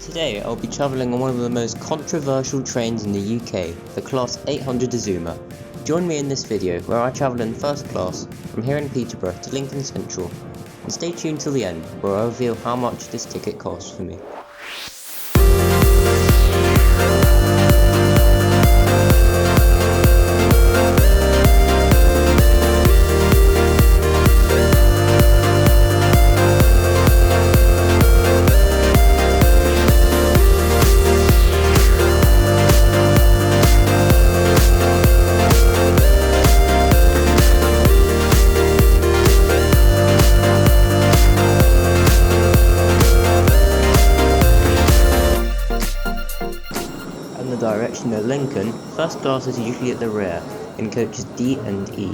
Today I'll be travelling on one of the most controversial trains in the UK, the Class 800 Azuma. Join me in this video where I travel in first class from here in Peterborough to Lincoln Central, and stay tuned till the end where I reveal how much this ticket costs for me. Direction of Lincoln, first class is usually at the rear, in coaches D and E.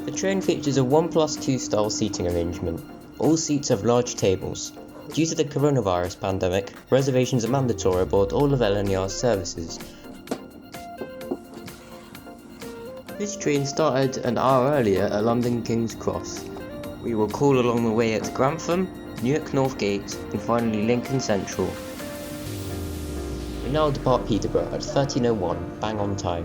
The train features a 1+2 style seating arrangement. All seats have large tables. Due to the coronavirus pandemic, reservations are mandatory aboard all of LNER's services. This train started an hour earlier at London King's Cross. We will call along the way at Grantham, Newark North Gate, and finally Lincoln Central. We now depart Peterborough at 13:01, bang on time.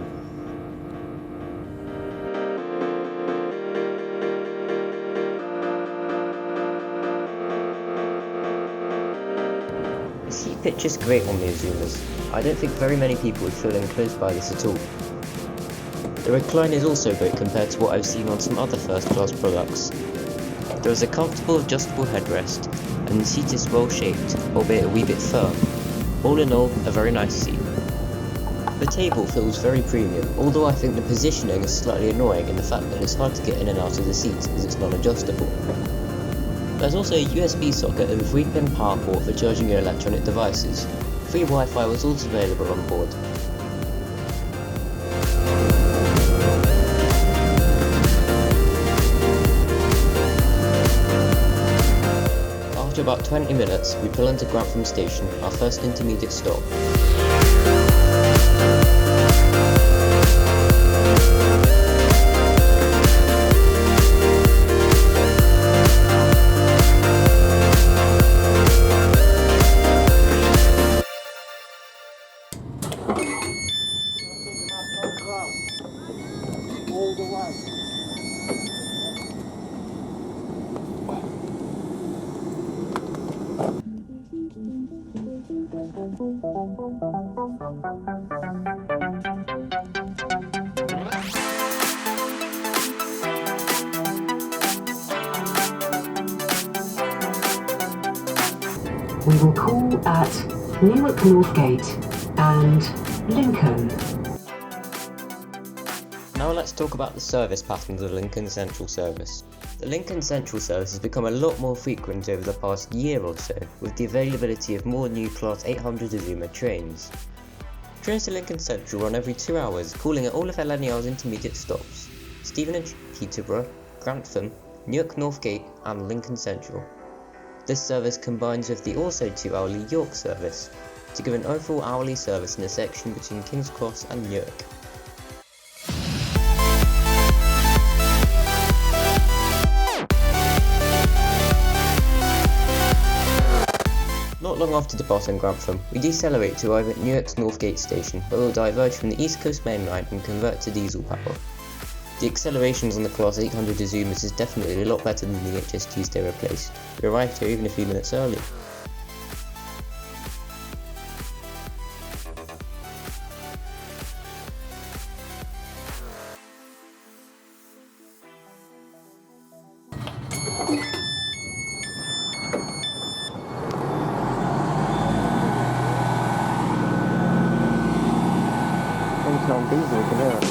The seat pitch is great on the Azumas. I don't think very many people would feel enclosed by this at all. The recline is also great compared to what I've seen on some other first class products. There is a comfortable adjustable headrest, and the seat is well shaped, albeit a wee bit firm. All in all, a very nice seat. The table feels very premium, although I think the positioning is slightly annoying in the fact that it's hard to get in and out of the seat as it's non-adjustable. There's also a USB socket and a 3-pin power port for charging your electronic devices. Free Wi-Fi was also available on board. After about 20 minutes, we pull into Grantham Station, our first intermediate stop. All the way. We will call at Newark North Gate and Lincoln. Now let's talk about the service pattern of the Lincoln Central service. The Lincoln Central service has become a lot more frequent over the past year or so, with the availability of more new Class 800 Azuma trains. Trains to Lincoln Central run every 2 hours, calling at all of LNER's intermediate stops: Stevenage, Peterborough, Grantham, Newark North Gate and Lincoln Central. This service combines with the also 2-hourly York service, to give an overall hourly service in a section between King's Cross and Newark. Not long after departing Grantham, we decelerate to arrive at Newark's North Gate station, where we'll diverge from the East Coast Main Line and convert to diesel power. The accelerations on the Class 800 Azumas is definitely a lot better than the HSTs they replaced. We arrived here even a few minutes early. On diesel, you can hear it.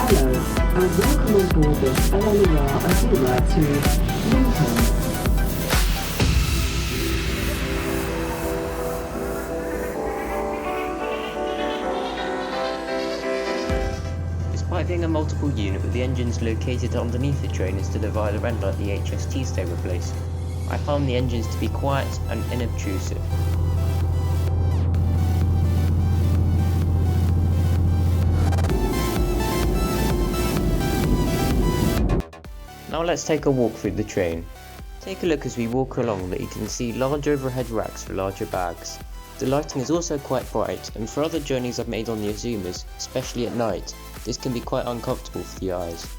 Hello, and welcome on board this LNER AZUMA to Lincoln. Despite being a multiple unit with the engines located underneath the train instead of via the red like the HSTs they replaced, I found the engines to be quiet and inobtrusive. Now let's take a walk through the train. Take a look as we walk along that you can see large overhead racks for larger bags. The lighting is also quite bright, and for other journeys I've made on the Azumas, especially at night, this can be quite uncomfortable for the eyes.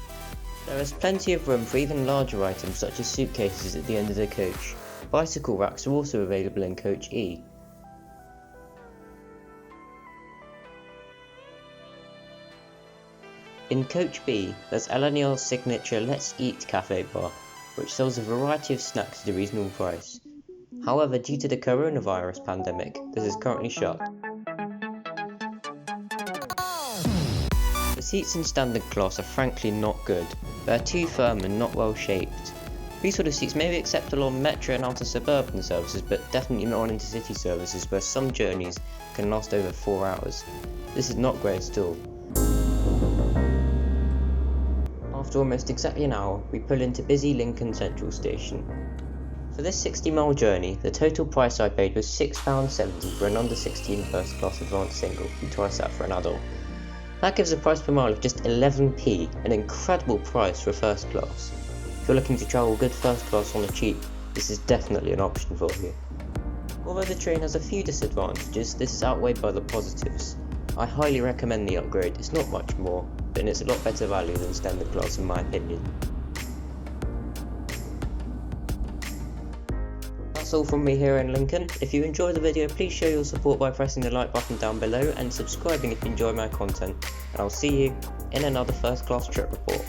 There is plenty of room for even larger items such as suitcases at the end of the coach. Bicycle racks are also available in Coach E. In Coach B, there's LNER's signature Let's Eat cafe bar, which sells a variety of snacks at a reasonable price. However, due to the coronavirus pandemic, this is currently shut. The seats in standard class are frankly not good. They are too firm and not well shaped. These sort of seats may be acceptable on metro and outer suburban services, but definitely not on intercity services where some journeys can last over 4 hours. This is not great at all. After almost exactly an hour, we pull into busy Lincoln Central Station. For this 60-mile journey, the total price I paid was £6.70 for an under 16 first class advanced single, and twice that for an adult. That gives a price per mile of just 11p, an incredible price for first class. If you're looking to travel good first class on the cheap, this is definitely an option for you. Although the train has a few disadvantages, this is outweighed by the positives. I highly recommend the upgrade. It's not much more, but it's a lot better value than standard class in my opinion. That's all from me here in Lincoln. If you enjoyed the video, please show your support by pressing the like button down below and subscribing if you enjoy my content. And I'll see you in another first class trip report.